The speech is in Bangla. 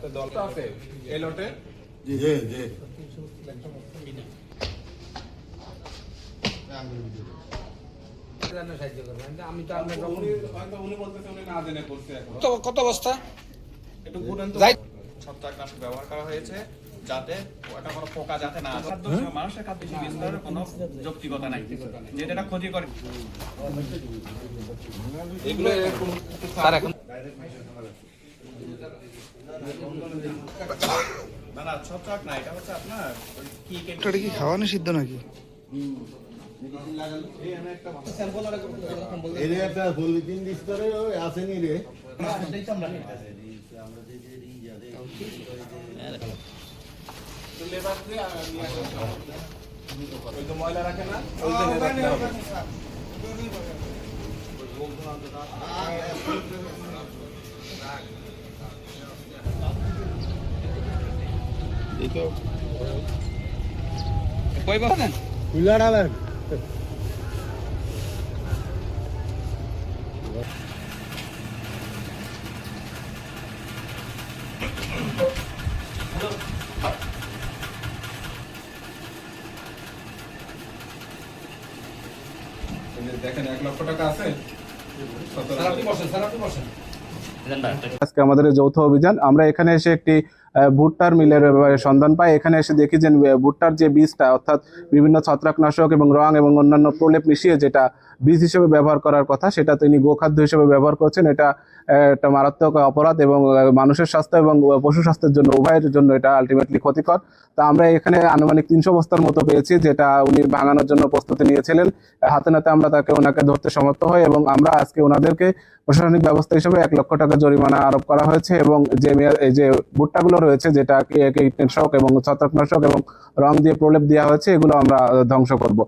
হাতে দল আছে এই লটে জি জি জি আমি তো উনি বলতেছে উনি না জেনে করছে এখন কত অবস্থা একটু গুণন তো ছত্রাকনাশক ব্যবহার করা হয়েছে যাতে ওটা কোনো পোকা যাতে না আসে। খাদ্য মানুষের খাদ্য বিস্তারের কোনো যৌক্তিকতা নাই, যেটা এটা ক্ষতি করে। এগুলো স্যার এখন না না ছত্রাক না, এটা হচ্ছে আপনার কি এটা কি খাওয়া নিষিদ্ধ নাকি? এরে একটা পলিথিন দিস্তরে আসেনি রে লেবার দিয়ে নিয়ে আসতে হবে। ওই তো ময়লা রাখে না ওইখানে রাখতে হবে। কই বলেন কুলাড়াবেন দেখেন 1 লক্ষ টাকা আছে। আজকে আমাদের এই যৌথ অভিযান, আমরা এখানে এসে একটি ভুট্টার মিলের সন্ধান পাই। এখানে এসে দেখি যে ভুট্টার যে বীজটা অর্থাৎ বিভিন্ন ছত্রাকনাশক এবং রং এবং অন্যান্য প্রলেপ মিশিয়ে যেটা বীজ হিসেবে ব্যবহার করার কথা সেটা তিনি গোখাদ্য হিসেবে ব্যবহার করছেন। এটা একটা মারাত্মক অপরাধ এবং মানুষের স্বাস্থ্য এবং পশু স্বাস্থ্যের জন্য উভয়ের জন্য এটা আলটিমেটলি ক্ষতিকর। তা আমরা এখানে আনুমানিক 300 বস্তার মতো পেয়েছি, যেটা উনি ভাঙানোর জন্য প্রস্তুতি নিয়েছিলেন। হাতে নাতে আমরা ওনাকে ধরতে সমর্থ হই এবং আমরা আজকে ওনাদেরকে প্রশাসনিক ব্যবস্থা হিসেবে 1 লক্ষ টাকা জরিমানা আরোপ করা হয়েছে এবং এই যে ভুট্টাগুলো রয়েছে যেটা কীটনাশক এবং ছত্রাকনাশক এবং রং দিয়ে প্রলেপ দেওয়া হয়েছে এগুলো আমরা ধ্বংস করব।